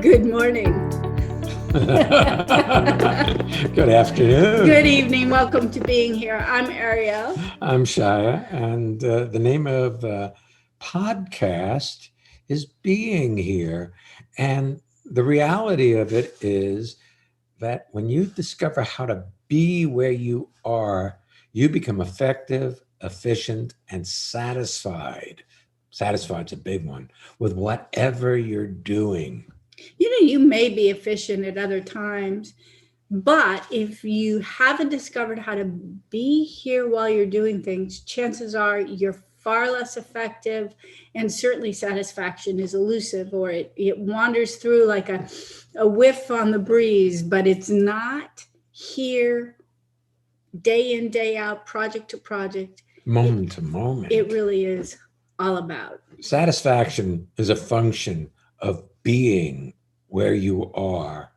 Good morning. Good afternoon. Good evening. Welcome to being here. I'm Ariel. I'm Shia, and the name of the podcast is Being Here. And the reality of it is that when you discover how to be where you are, you become effective, efficient, and satisfied. Satisfied's a big one with whatever you're doing. You may be efficient at other times, but if you haven't discovered how to be here while you're doing things, chances are you're far less effective, and certainly satisfaction is elusive, or it wanders through like a whiff on the breeze, but it's not here day in, day out, project to project. Moment to moment. It really is all about. Satisfaction is a function of being where you are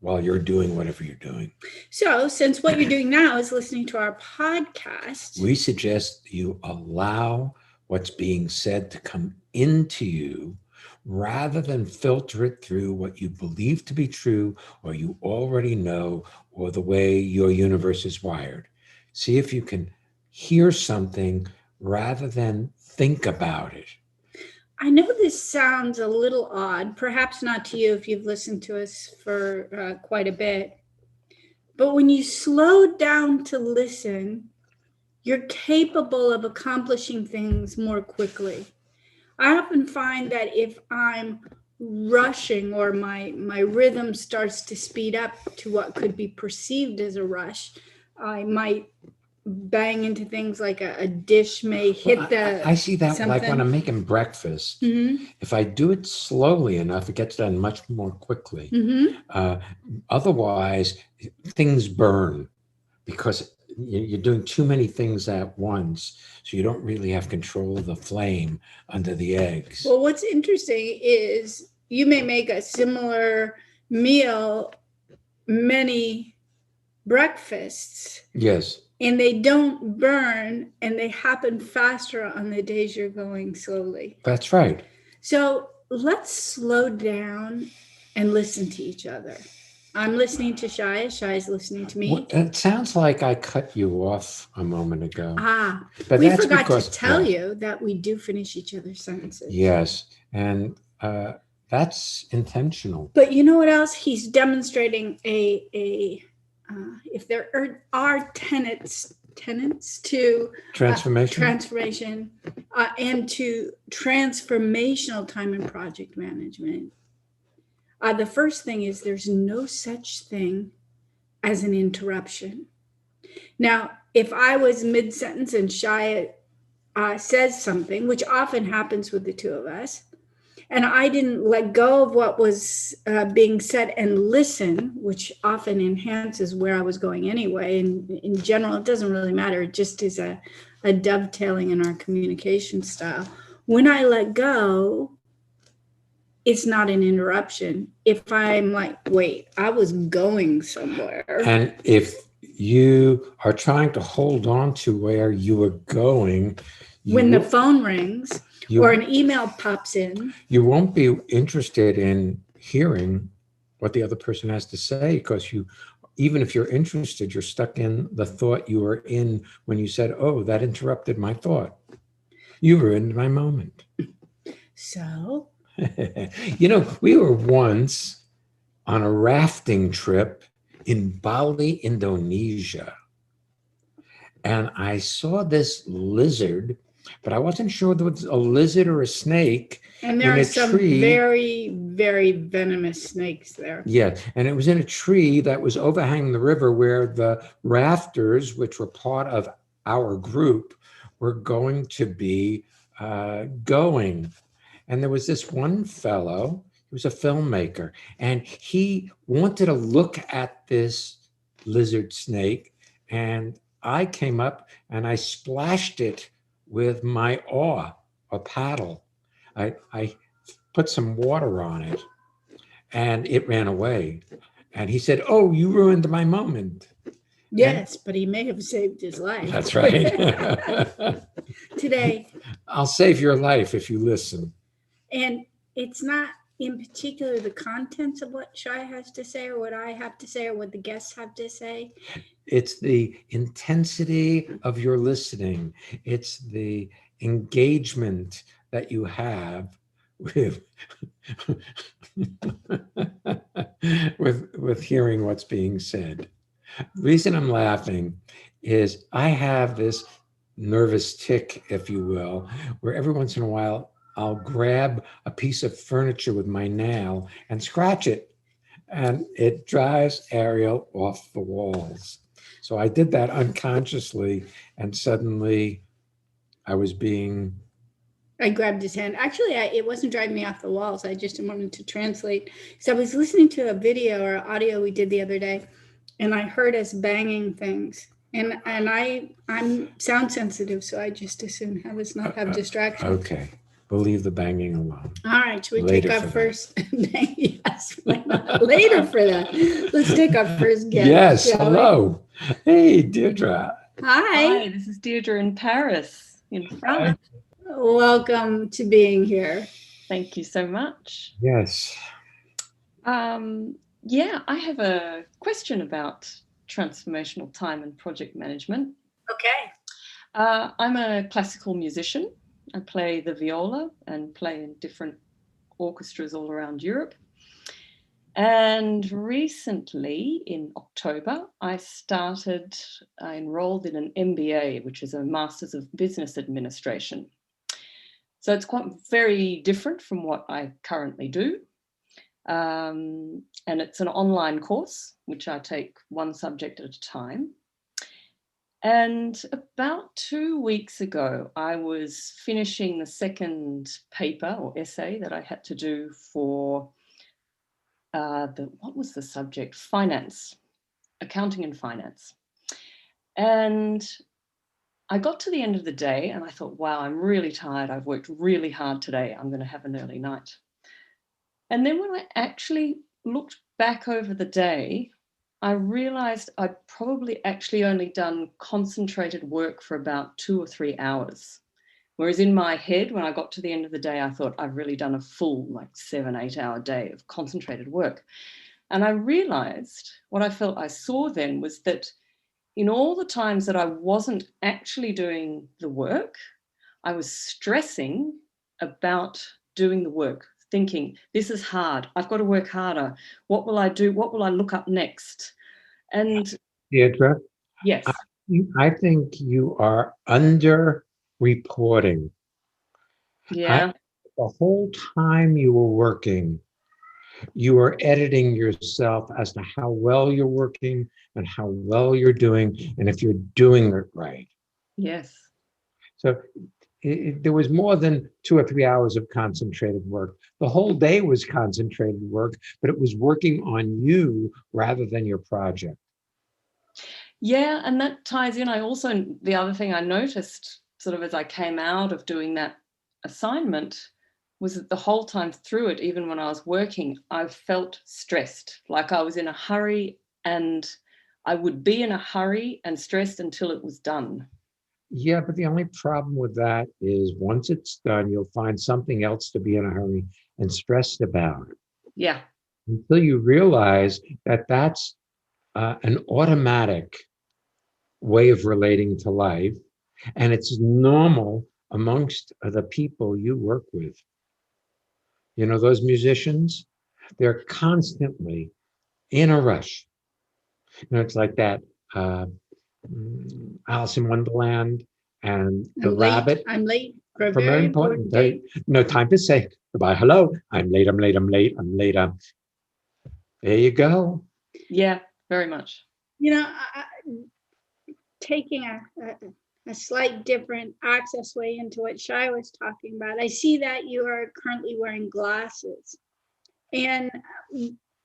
while you're doing whatever you're doing. So, since what you're doing now is listening to our podcast, we suggest you allow what's being said to come into you rather than filter it through what you believe to be true or you already know or the way your universe is wired. See if you can hear something rather than think about it. I know this sounds a little odd, perhaps not to you if you've listened to us for quite a bit, but when you slow down to listen, you're capable of accomplishing things more quickly. I often find that if I'm rushing or my rhythm starts to speed up to what could be perceived as a rush, I might bang into things like a dish may hit I see that something. Like when I'm making breakfast. Mm-hmm. If I do it slowly enough, it gets done much more quickly. Mm-hmm. Otherwise, things burn because you're doing too many things at once, so you don't really have control of the flame under the eggs. Well, what's interesting is you may make a similar meal many breakfasts. Yes. And they don't burn, and they happen faster on the days you're going slowly. That's right. So let's slow down and listen to each other. I'm listening to Shia. Shia's listening to me. Well, it sounds like I cut you off a moment ago. But we forgot to tell you that we do finish each other's sentences. Yes, and that's intentional. But you know what else? He's demonstrating if there are tenets to transformation and to transformational time and project management. The first thing is there's no such thing as an interruption. Now, if I was mid-sentence and Shia says something, which often happens with the two of us, and I didn't let go of what was being said and listen, which often enhances where I was going anyway. And in general, it doesn't really matter. It just is a dovetailing in our communication style. When I let go, it's not an interruption. If I'm like, wait, I was going somewhere. And if you are trying to hold on to where you were going, when the phone rings or an email pops in, you won't be interested in hearing what the other person has to say, because even if you're interested, you're stuck in the thought you were in when you said, oh, that interrupted my thought. You ruined my moment. So? We were once on a rafting trip in Bali, Indonesia. And I saw this lizard, but I wasn't sure if it was a lizard or a snake. And there are some very, very venomous snakes there. Yeah, and it was in a tree that was overhanging the river where the rafters, which were part of our group, were going to be going. And there was this one fellow, he was a filmmaker, and he wanted to look at this lizard snake, and I came up and I splashed it with my oar or paddle. I put some water on it and it ran away. And he said, oh, you ruined my moment. Yes, but he may have saved his life. That's right. Today. I'll save your life if you listen. And it's not in particular the contents of what Shai has to say, or what I have to say, or what the guests have to say? It's the intensity of your listening. It's the engagement that you have with with hearing what's being said. The reason I'm laughing is I have this nervous tick, if you will, where every once in a while I'll grab a piece of furniture with my nail and scratch it, and it drives Ariel off the walls. So I did that unconsciously, and suddenly I grabbed his hand. Actually, it wasn't driving me off the walls. I just wanted to translate. So I was listening to a video or audio we did the other day, and I heard us banging things. And I'm sound sensitive, so I just assume have us not have distractions. Okay. We'll leave the banging alone. All right, should we take our first bang? Yes, why not? Later for that. Let's take our first guest. Yes, hello. Hey, Deirdre. Hi, this is Deirdre in Paris, in France. Welcome to being here. Thank you so much. Yes. Yeah, I have a question about transformational time and project management. Okay. I'm a classical musician. I play the viola and play in different orchestras all around Europe. And recently, in October, I enrolled in an MBA, which is a Masters of Business Administration. So it's quite very different from what I currently do. And it's an online course, which I take one subject at a time. And about 2 weeks ago, I was finishing the second paper or essay that I had to do for what was the subject? Finance, accounting and finance. And I got to the end of the day and I thought, wow, I'm really tired. I've worked really hard today. I'm going to have an early night. And then when I actually looked back over the day, I realized I'd probably actually only done concentrated work for about 2 or 3 hours. Whereas in my head, when I got to the end of the day, I thought I've really done a full 7-8 hour day of concentrated work. And I realized what I felt I saw then was that in all the times that I wasn't actually doing the work, I was stressing about doing the work, thinking, this is hard. I've got to work harder. What will I do? What will I look up next? And Deirdre? yes. I think you are under-reporting. Yeah. The whole time you were working, you were editing yourself as to how well you're working and how well you're doing, and if you're doing it right. Yes. So there was more than 2 or 3 hours of concentrated work. The whole day was concentrated work, but it was working on you rather than your project. Yeah, and that ties in. The other thing I noticed sort of as I came out of doing that assignment was that the whole time through it, even when I was working, I felt stressed, like I was in a hurry, and I would be in a hurry and stressed until it was done. Yeah, but the only problem with that is once it's done, you'll find something else to be in a hurry and stressed about. Yeah. Until you realize that that's an automatic way of relating to life, and it's normal amongst the people you work with. You know, those musicians, they're constantly in a rush. You know, it's like that Alice in Wonderland and the rabbit. I'm late for a From very important date. No time to say goodbye. Hello, I'm late. There you go. Yeah, very much. You know, taking a slight different access way into what Shai was talking about, I see that you are currently wearing glasses. And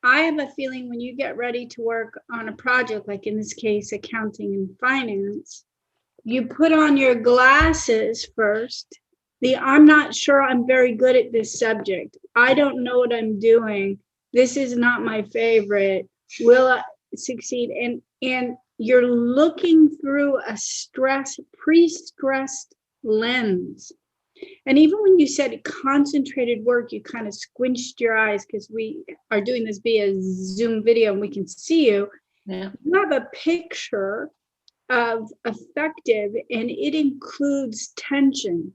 I have a feeling when you get ready to work on a project, like in this case, accounting and finance, you put on your glasses first. I'm not sure I'm very good at this subject. I don't know what I'm doing. This is not my favorite. Will I succeed? And you're looking through a pre-stressed lens. And even when you said concentrated work, you kind of squinched your eyes because we are doing this via Zoom video and we can see you. Yeah. You have a picture of effective, and it includes tension.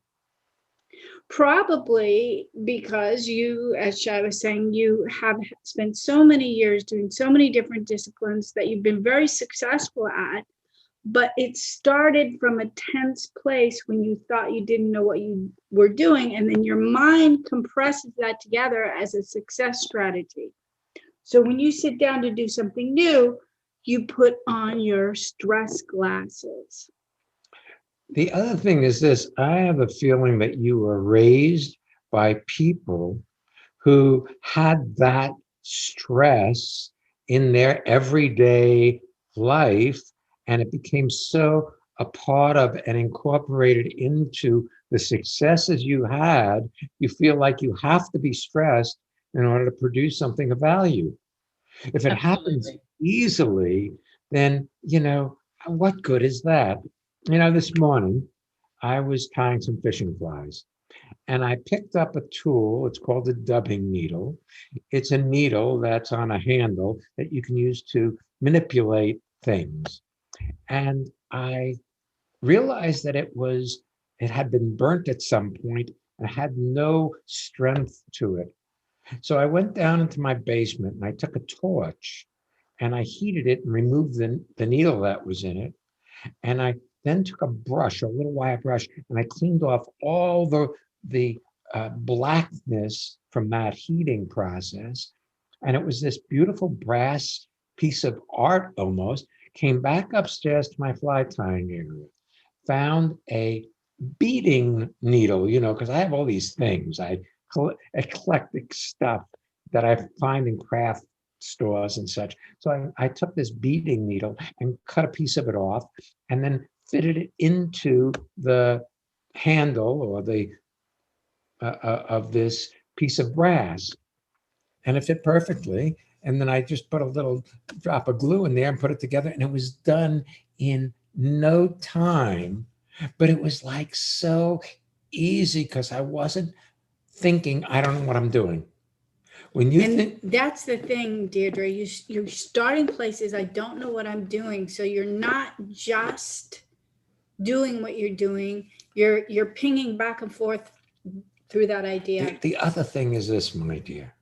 Probably because you, as Shai was saying, you have spent so many years doing so many different disciplines that you've been very successful at, but it started from a tense place when you thought you didn't know what you were doing, and then your mind compresses that together as a success strategy. So when you sit down to do something new, you put on your stress glasses. The other thing is this: I have a feeling that you were raised by people who had that stress in their everyday life, and it became so a part of and incorporated into the successes you had. You feel like you have to be stressed in order to produce something of value. If it happens easily, then, what good is that? This morning, I was tying some fishing flies and I picked up a tool. It's called a dubbing needle. It's a needle that's on a handle that you can use to manipulate things. And I realized that it had been burnt at some point and had no strength to it. So I went down into my basement and I took a torch and I heated it and removed the needle that was in it. And I then took a brush, a little wire brush, and I cleaned off all the blackness from that heating process. And it was this beautiful brass piece of art almost. Came back upstairs to my fly tying area, found a beading needle, because I have all these things. I collect eclectic stuff that I find in craft stores and such. So I took this beading needle and cut a piece of it off and then fitted it into the handle or the of this piece of brass, and it fit perfectly. And then I just put a little drop of glue in there and put it together, and it was done in no time. But it was like so easy because I wasn't thinking, I don't know what I'm doing. When you think that's the thing, Deirdre, your starting place is I don't know what I'm doing. So you're not just doing what you're doing, you're pinging back and forth through that idea. The other thing is this, my dear.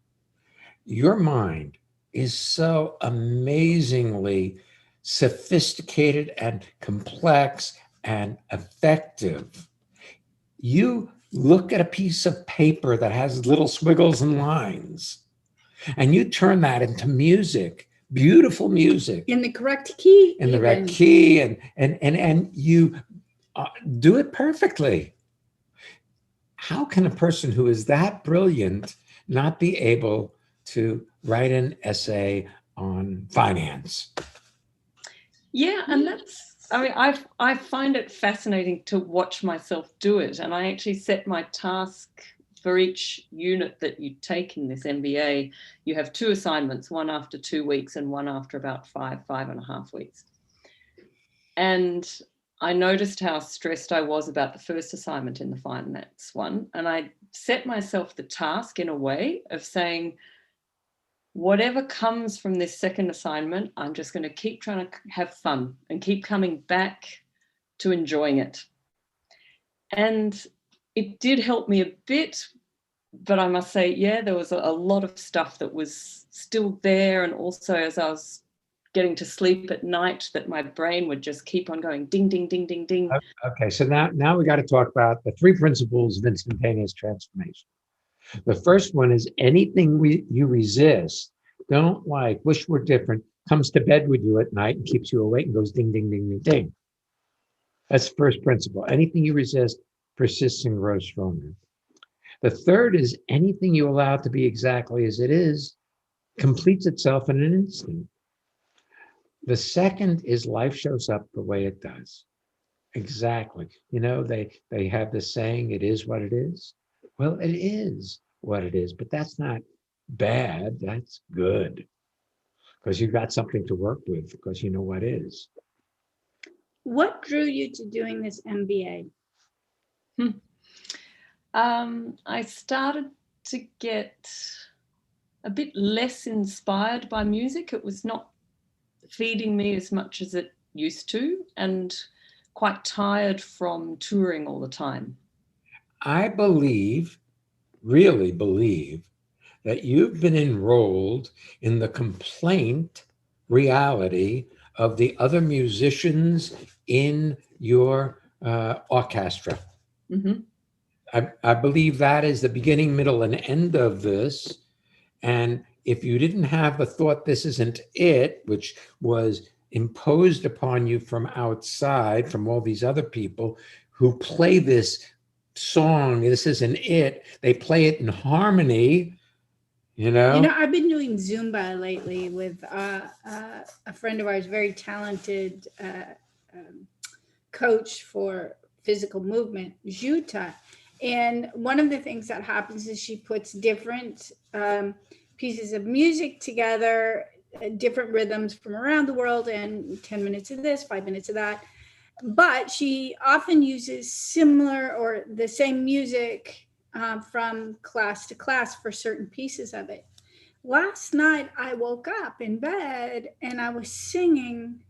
Your mind is so amazingly sophisticated and complex and effective. You look at a piece of paper that has little squiggles and lines, and you turn that into music, beautiful music. In the correct key. In the correct key, and you do it perfectly. How can a person who is that brilliant not be able to write an essay on finance? Yeah, and I find it fascinating to watch myself do it. And I actually set my task for each unit that you take in this MBA. You have 2 assignments, one after 2 weeks and one after about 5.5 weeks. And I noticed how stressed I was about the first assignment in the finance one. And I set myself the task in a way of saying, whatever comes from this second assignment, I'm just going to keep trying to have fun and keep coming back to enjoying it. And it did help me a bit, but I must say, yeah, there was a lot of stuff that was still there. And also as I was getting to sleep at night, that my brain would just keep on going ding, ding, ding, ding, ding. Okay, so now we got to talk about the 3 principles of instantaneous transformation. The first one is anything you resist, don't like, wish were different, comes to bed with you at night and keeps you awake and goes ding, ding, ding, ding, ding. That's the first principle. Anything you resist persists and grows stronger. The third is anything you allow to be exactly as it is completes itself in an instant. The second is life shows up the way it does. Exactly. They have this saying, it is what it is. Well, it is what it is, but that's not bad. That's good because you've got something to work with because you know what is. What drew you to doing this MBA? I started to get a bit less inspired by music. It was not feeding me as much as it used to, and quite tired from touring all the time. I really believe, that you've been enrolled in the complaint reality of the other musicians in your orchestra. Mm-hmm. I believe that is the beginning, middle, and end of this. And if you didn't have the thought, this isn't it, which was imposed upon you from outside, from all these other people who play this song, this isn't it, they play it in harmony, you know? I've been doing Zumba lately with a friend of ours, very talented coach for physical movement, Juta. And one of the things that happens is she puts different pieces of music together, different rhythms from around the world, and 10 minutes of this, 5 minutes of that. But she often uses similar or the same music from class to class for certain pieces of it. Last night, I woke up in bed and I was singing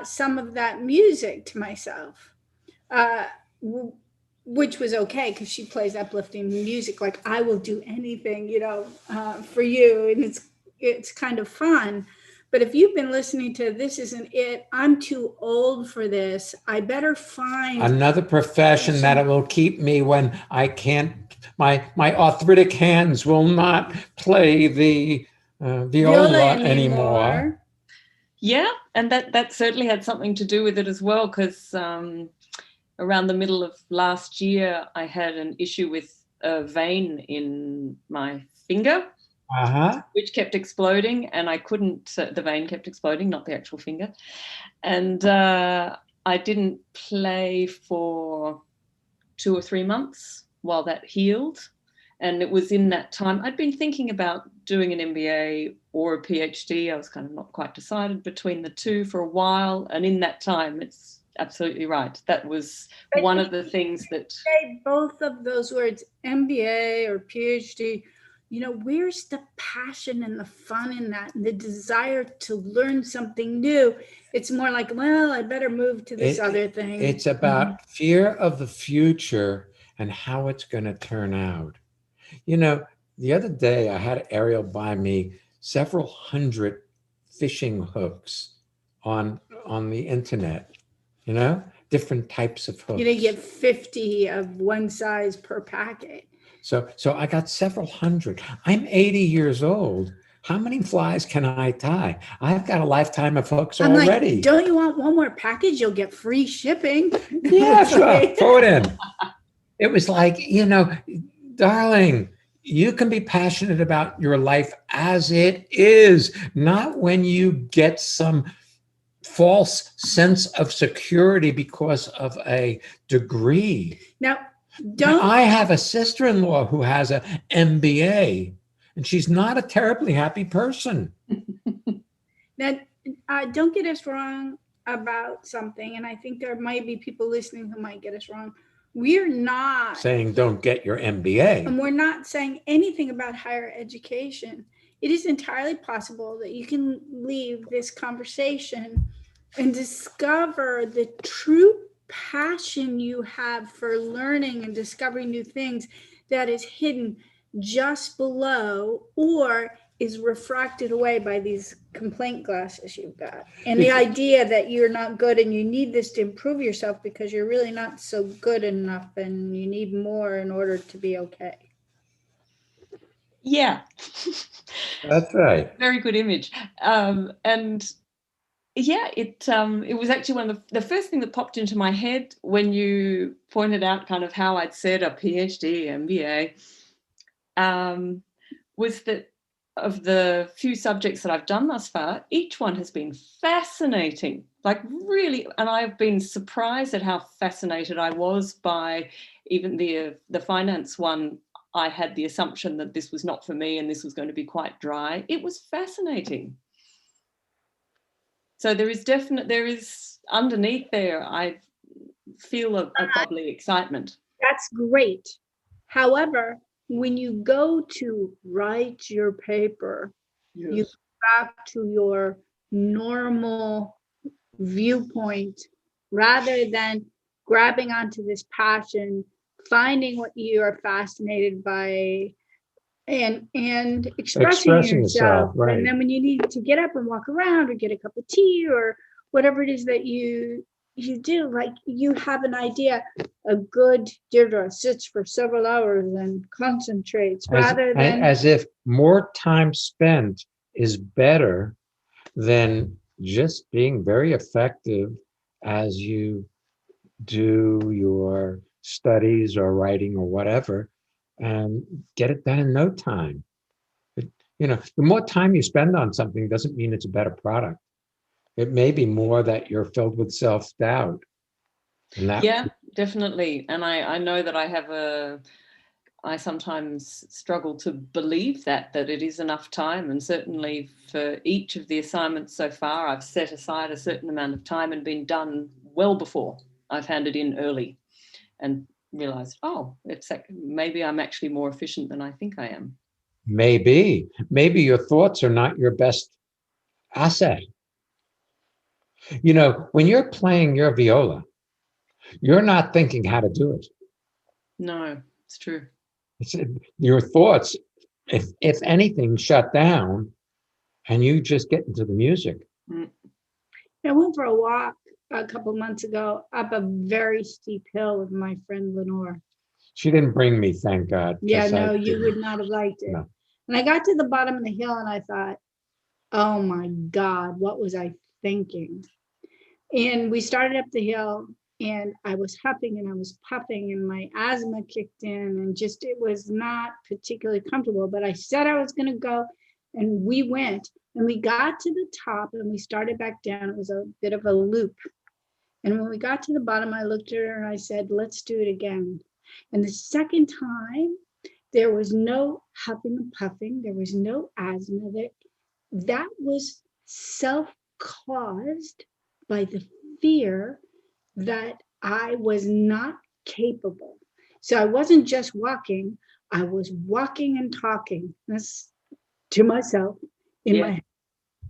some of that music to myself, which was okay because she plays uplifting music. Like, I will do anything, for you, and it's kind of fun. But if you've been listening to This Isn't It, I'm too old for this, I better find another profession that will keep me when I can't, my arthritic hands will not play the viola anymore. Yeah, and that certainly had something to do with it as well, because around the middle of last year, I had an issue with a vein in my finger, which kept exploding, and I couldn't, the vein kept exploding, not the actual finger. And I didn't play for 2 or 3 months while that healed. And it was in that time, I'd been thinking about doing an MBA or a PhD. I was kind of not quite decided between the two for a while. And in that time, it's absolutely right. That was one of the things that... Both of those words, MBA or PhD, where's the passion and the fun in that, and the desire to learn something new? It's more like, well, I better move to this other thing. It's about fear of the future and how it's going to turn out. The other day I had Ariel buy me several hundred fishing hooks on the internet, different types of hooks. You get 50 of one size per packet. So I got several hundred. I'm 80 years old. How many flies can I tie? I've got a lifetime of hooks already. Like, don't you want one more package? You'll get free shipping. Yeah, sure. Throw it in. It was like, darling, you can be passionate about your life as it is, not when you get some false sense of security because of a degree. Now, I have a sister-in-law who has an MBA, and she's not a terribly happy person. Now, don't get us wrong about something, and I think there might be people listening who might get us wrong. We're not saying don't get your MBA. And we're not saying anything about higher education. It is entirely possible that you can leave this conversation and discover the true passion you have for learning and discovering new things that is hidden just below or is refracted away by these complaint glasses you've got. And the idea that you're not good and you need this to improve yourself because you're really not so good enough and you need more in order to be okay. Yeah. That's right. Very good image. And yeah, it was actually one of the first thing that popped into my head when you pointed out kind of how I'd said a PhD, MBA, was that of the few subjects that I've done thus far, each one has been fascinating, like really, and I've been surprised at how fascinated I was by even the finance one. I had the assumption that this was not for me and this was going to be quite dry. It was fascinating. So there is underneath there, I feel a bubbly excitement. That's great. However, when you go to write your paper, you go back to your normal viewpoint rather than grabbing onto this passion, finding what you are fascinated by and expressing yourself. Right. And then when you need to get up and walk around or get a cup of tea or whatever it is that you do, like you have an idea. A good Deirdre sits for several hours and concentrates as if more time spent is better than just being very effective as you do your studies or writing or whatever, and get it done in no time. The more time you spend on something doesn't mean it's a better product. It may be more that you're filled with self-doubt. Yeah, definitely. And I know that I sometimes struggle to believe that it is enough time. And certainly for each of the assignments so far, I've set aside a certain amount of time and been done well before I've handed in early and realized, maybe I'm actually more efficient than I think I am. Maybe your thoughts are not your best asset. When you're playing your viola, you're not thinking how to do it. No, it's true. Your thoughts, if anything, shut down, and you just get into the music. I went for a walk a couple months ago up a very steep hill with my friend Lenore. She didn't bring me, thank God. Yeah, no, you would not have liked it. No. And I got to the bottom of the hill and I thought, oh my God, what was I thinking? And we started up the hill and I was huffing and I was puffing and my asthma kicked in and just, it was not particularly comfortable, but I said I was going to go and we went and we got to the top and we started back down. It was a bit of a loop. And when we got to the bottom, I looked at her and I said, let's do it again. And the second time, there was no huffing and puffing. There was no asthma. That was self-caused by the fear that I was not capable. So I wasn't just walking, I was walking and talking this to myself in my head.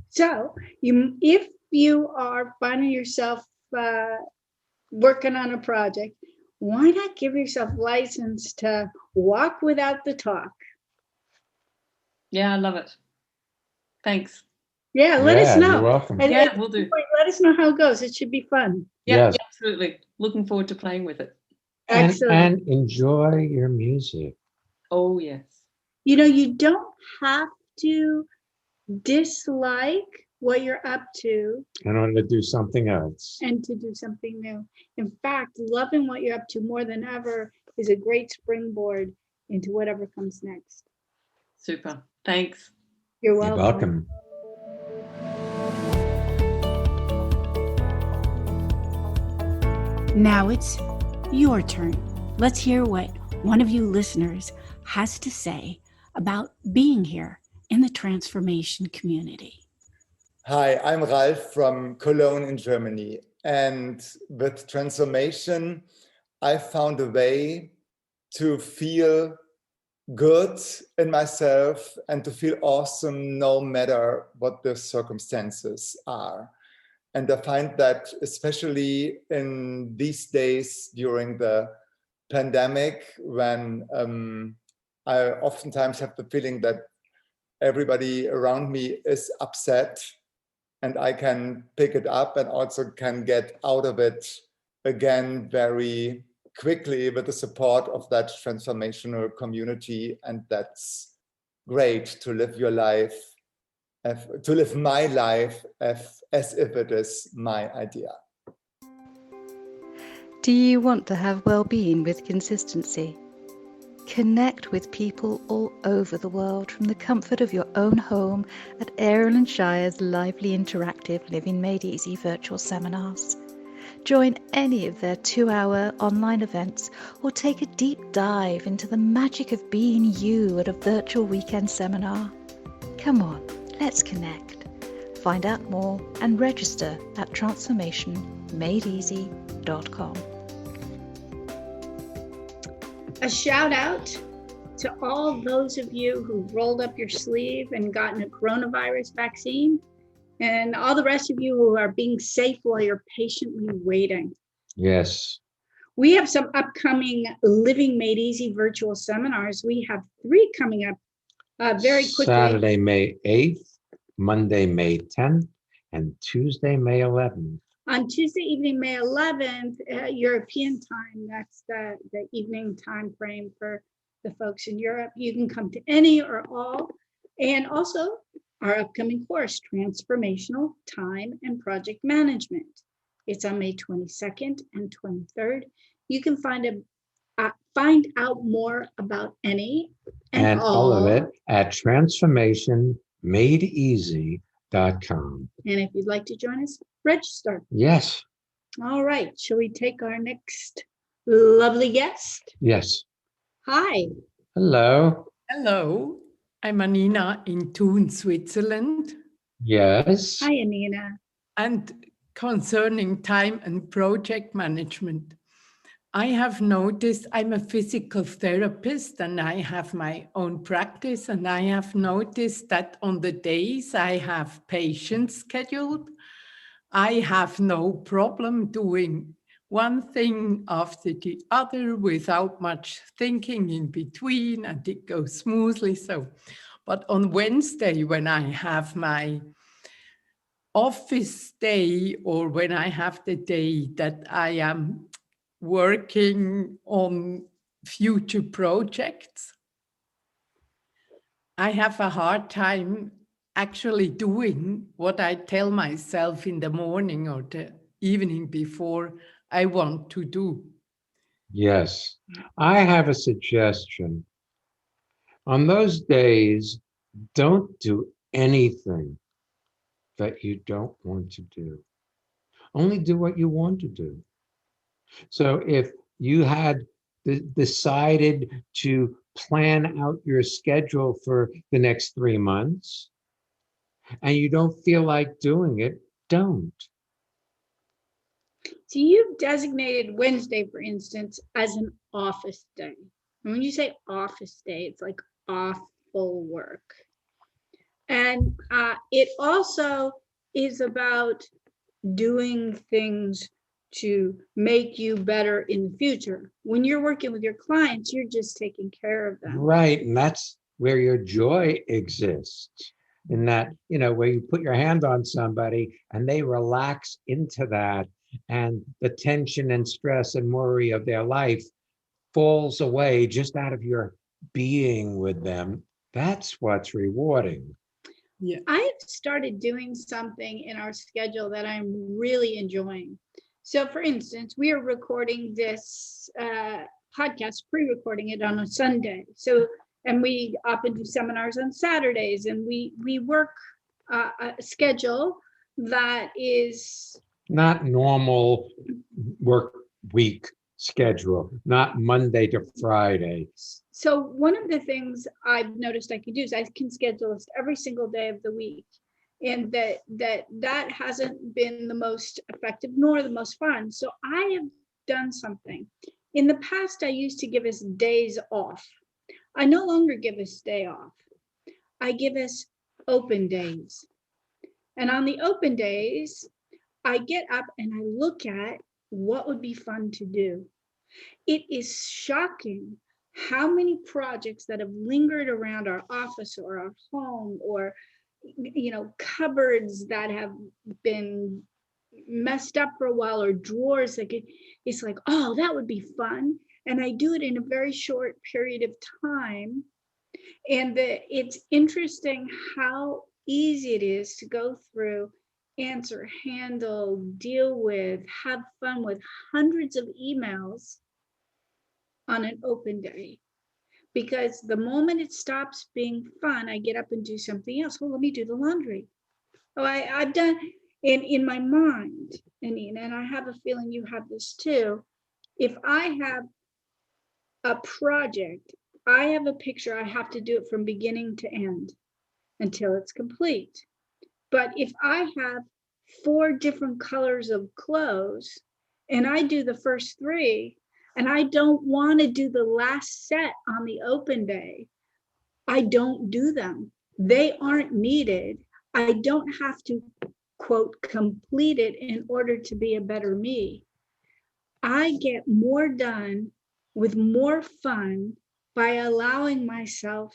So if you are finding yourself working on a project, why not give yourself license to walk without the talk? Yeah, I love it. Thanks. Yeah, let us know. You're welcome. And we'll do. Let us know how it goes. It should be fun. Yeah, absolutely. Looking forward to playing with it. Excellent. And enjoy your music. Oh, yes. You don't have to dislike what you're up to in order to do something else and to do something new. In fact, loving what you're up to more than ever is a great springboard into whatever comes next. Super. Thanks. You're welcome. Now it's your turn. Let's hear what one of you listeners has to say about being here in the transformation community. Hi, I'm Ralf from Cologne in Germany. And with transformation, I found a way to feel good in myself and to feel awesome no matter what the circumstances are. And I find that especially in these days during the pandemic, when I oftentimes have the feeling that everybody around me is upset, and I can pick it up and also can get out of it again very quickly with the support of that transformational community. And that's great to live your life, to live my life as if it is my idea. Do you want to have well-being with consistency? Connect with people all over the world from the comfort of your own home at Ariel and Shire's lively interactive Living Made Easy virtual seminars. Join any of their 2-hour online events or take a deep dive into the magic of being you at a virtual weekend seminar. Come on, let's connect. Find out more and register at transformationmadeeasy.com. A shout out to all those of you who rolled up your sleeve and gotten a coronavirus vaccine, and all the rest of you who are being safe while you're patiently waiting. Yes. We have some upcoming Living Made Easy virtual seminars. We have 3 coming up very quickly. Saturday, May 8th, Monday, May 10th, and Tuesday, May 11th. On Tuesday evening, May 11th, European time, that's the evening time frame for the folks in Europe. You can come to any or all. And also our upcoming course, Transformational Time and Project Management. It's on May 22nd and 23rd. You can find out more about any and all of it at transformationmadeeasy.com. And if you'd like to join us, register. Yes. All right. Shall we take our next lovely guest? Yes. Hi. Hello. Hello. I'm Anina in Thun, Switzerland. Yes. Hi, Anina. And concerning time and project management, I have noticed I'm a physical therapist and I have my own practice, and I have noticed that on the days I have patients scheduled, I have no problem doing one thing after the other without much thinking in between, and it goes smoothly. But on Wednesday, when I have my office day, or when I have the day that I am working on future projects, I have a hard time actually doing what I tell myself in the morning or the evening before I want to do. Yes. I have a suggestion. On those days, don't do anything that you don't want to do. Only do what you want to do. So if you had decided to plan out your schedule for the next 3 months and you don't feel like doing it, don't. So you've designated Wednesday, for instance, as an office day. And when you say office day, it's like awful work. And it also is about doing things to make you better in the future. When you're working with your clients, you're just taking care of them. Right. And that's where your joy exists. In that, where you put your hand on somebody and they relax into that, and the tension and stress and worry of their life falls away just out of your being with them. That's what's rewarding. Yeah. I've started doing something in our schedule that I'm really enjoying. So for instance, we are recording this podcast, pre-recording it on a Sunday. And we often do seminars on Saturdays, and we work a schedule that is not normal work week schedule, not Monday to Friday. So one of the things I've noticed I can do is I can schedule this every single day of the week. And that hasn't been the most effective nor the most fun. So I have done something. In the past, I used to give us days off. I no longer give us day off. I give us open days. And on the open days, I get up and I look at what would be fun to do. It is shocking how many projects that have lingered around our office or our home, or cupboards that have been messed up for a while, or drawers it's like, oh, that would be fun. And I do it in a very short period of time. And it's interesting how easy it is to go through, answer, handle, deal with, have fun with hundreds of emails on an open day. Because the moment it stops being fun, I get up and do something else. Well, let me do the laundry. Oh, I've done in my mind, and I have a feeling you have this too. If I have a project, I have a picture, I have to do it from beginning to end until it's complete. But if I have 4 different colors of clothes and I do the first 3, and I don't want to do the last set on the open day, I don't do them. They aren't needed. I don't have to, quote, complete it in order to be a better me. I get more done with more fun by allowing myself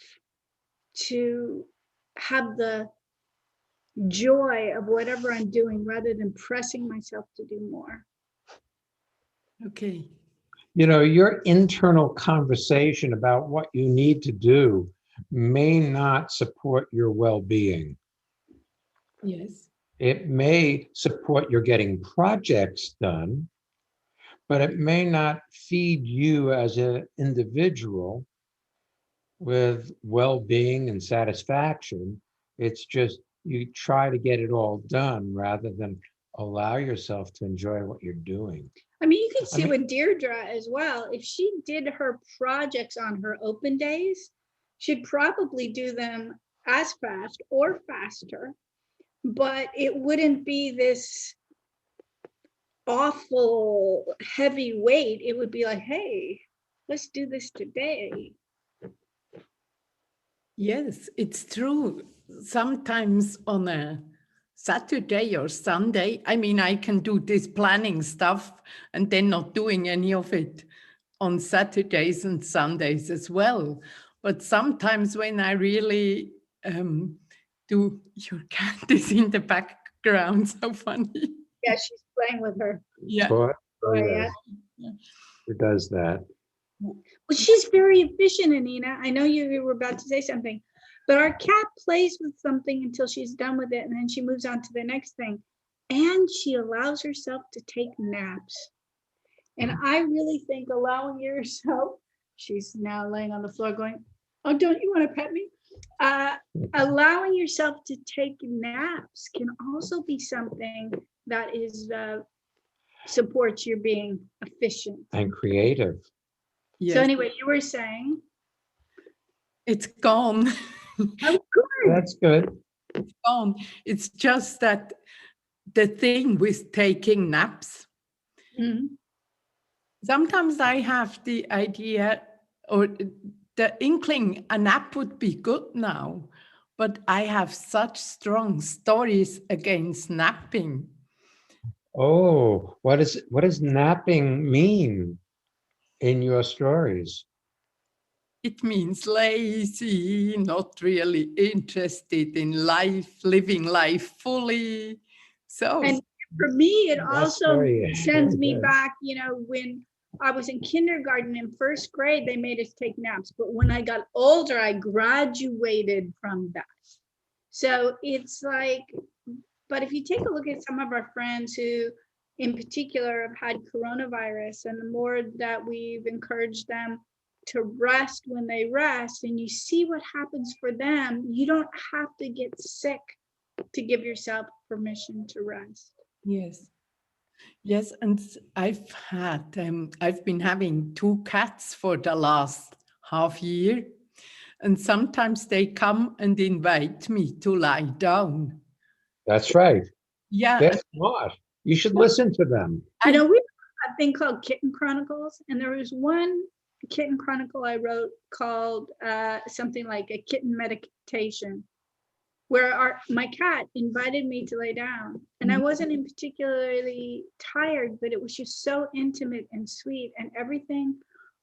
to have the joy of whatever I'm doing rather than pressing myself to do more. Okay. You know, your internal conversation about what you need to do may not support your well-being. Yes. It may support your getting projects done, but it may not feed you as an individual with well-being and satisfaction. It's just you try to get it all done rather than allow yourself to enjoy what you're doing. I mean, you can see with Deirdre as well. If she did her projects on her open days, she'd probably do them as fast or faster, but it wouldn't be this awful heavy weight. It would be like, hey, let's do this today. Yes, it's true. Sometimes on a Saturday or Sunday, I mean, I can do this planning stuff and then not doing any of it on Saturdays and Sundays as well. But sometimes when I really do, your cat is in the background, so funny. Yeah, she's playing with her. Yeah. Oh, yeah. It does that. Well, she's very efficient, Anina. I know you were about to say something, but our cat plays with something until she's done with it, and then she moves on to the next thing. And she allows herself to take naps. And I really think allowing yourself, she's now laying on the floor going, oh, don't you want to pet me? Allowing yourself to take naps can also be something that is supports your being efficient and creative. Yes. So anyway, you were saying it's gone. Oh, good. That's good. It's gone. It's just that the thing with taking naps. Mm-hmm. Sometimes I have the idea or the inkling a nap would be good now, but I have such strong stories against napping. Oh, what does napping mean in your stories? It means lazy, not really interested in life, living life fully. So, and for me, it also sends me good. back, you know, when I was in kindergarten in first grade, they made us take naps. But when I got older, I graduated from that. So it's like, but if you take a look at some of our friends who in particular have had coronavirus, and the more that we've encouraged them to rest when they rest, and you see what happens for them, you don't have to get sick to give yourself permission to rest. yes. Yes, and I've been having 2 cats for the last half year, and sometimes they come and invite me to lie down. That's right. Yeah. They're smart. You should listen to them. You know, we have a thing called Kitten Chronicles, and there was one kitten chronicle I wrote called something like a kitten meditation, where my cat invited me to lay down, and I wasn't in particularly tired, but it was just so intimate and sweet, and everything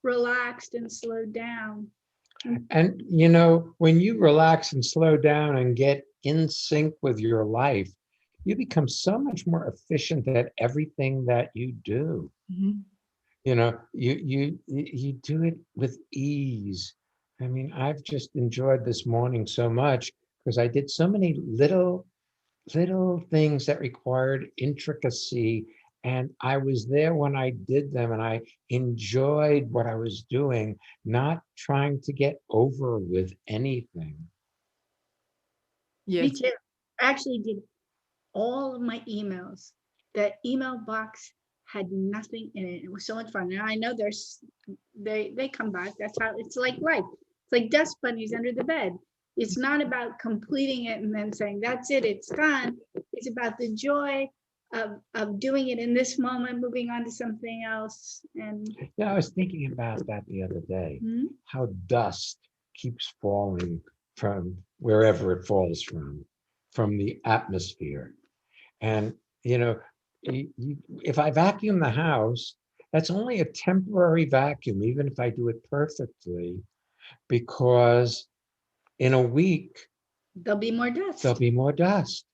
relaxed and slowed down. And you know, when you relax and slow down and get in sync with your life, you become so much more efficient at everything that you do. Mm-hmm. You know, you do it with ease. I mean, I've just enjoyed this morning so much because I did so many little things that required intricacy, and I was there when I did them, and I enjoyed what I was doing, not trying to get over with anything. Yes. Me too. I actually did all of my emails. The email box had nothing in it. It was so much fun. And I know they come back. That's how it's like life. It's like dust bunnies under the bed. It's not about completing it and then saying, that's it, it's done. It's about the joy of doing it in this moment, moving on to something else. And Yeah, I was thinking about that the other day, how dust keeps falling from wherever it falls from the atmosphere. And, if I vacuum the house, that's only a temporary vacuum, even if I do it perfectly, because in a week, there'll be more dust. there'll be more dust.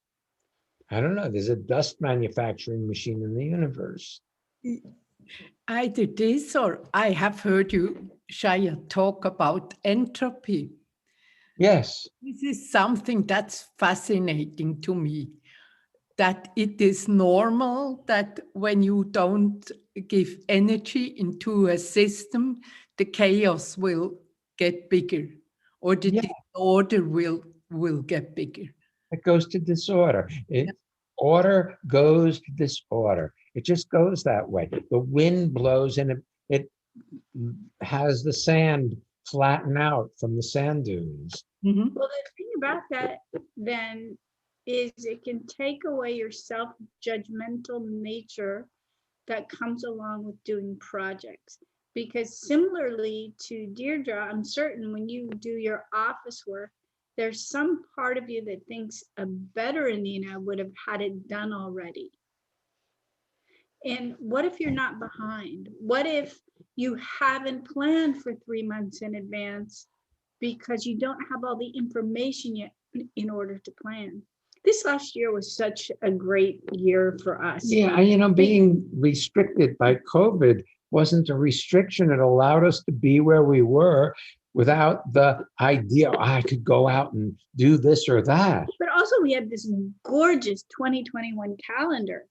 I don't know. There's a dust manufacturing machine in the universe. Either this or I have heard you, Shaya, talk about entropy. Yes. This is something that's fascinating to me, that it is normal that when you don't give energy into a system, the chaos will get bigger, or the disorder will get bigger. It goes to disorder. Order goes to disorder. It just goes that way. The wind blows and it has the sand flatten out from the sand dunes. Well, the thing about that then is it can take away your self-judgmental nature that comes along with doing projects. Because similarly to Deirdre, I'm certain when you do your office work, there's some part of you that thinks a better Anina would have had it done already. And what if you're not behind? What if you haven't planned for 3 months in advance because you don't have all the information yet in order to plan? This last year was such a great year for us. Yeah, being restricted by COVID wasn't a restriction. It allowed us to be where we were without the idea, I could go out and do this or that. But also we had this gorgeous 2021 calendar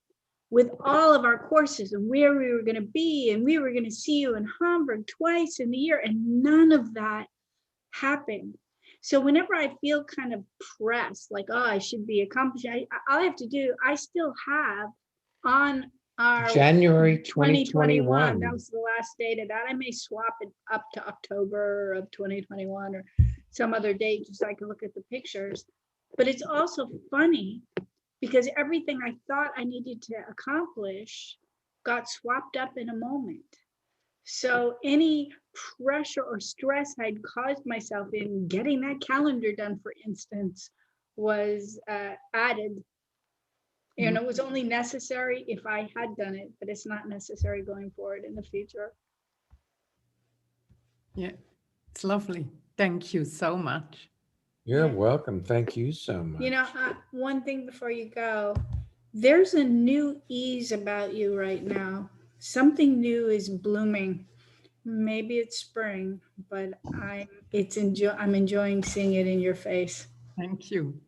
with all of our courses and where we were going to be, and we were going to see you in Hamburg twice in the year, and none of that happened. So whenever I feel kind of pressed, like, oh, I should be accomplishing, all I have to do, I still have on our January 2021. That was the last date of that. I may swap it up to October of 2021 or some other date, just so I can look at the pictures. But it's also funny because everything I thought I needed to accomplish got swapped up in a moment. So any pressure or stress I'd caused myself in getting that calendar done, for instance, was added. And it was only necessary if I had done it, but it's not necessary going forward in the future. Yeah, it's lovely. Thank you so much. You're welcome. Thank you so much. One thing before you go, there's a new ease about you right now. Something new is blooming. Maybe it's spring, but I'm enjoying seeing it in your face. Thank you.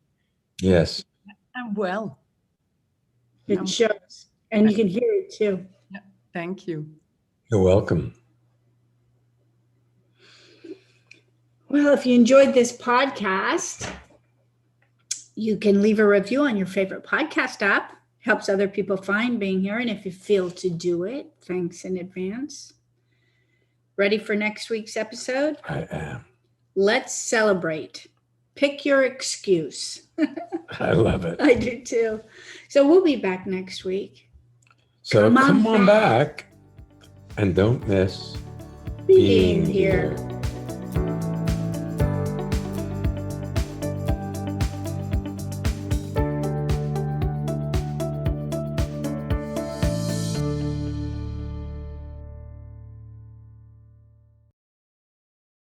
Yes. I'm well. It shows, and you can hear it too. Yeah, thank you. You're welcome. Well, if you enjoyed this podcast, you can leave a review on your favorite podcast app. Helps other people find being here. And if you feel to do it, thanks in advance. Ready for next week's episode? I am. Let's celebrate. Pick your excuse. I love it. I do too. So we'll be back next week. So come on back and don't miss being here.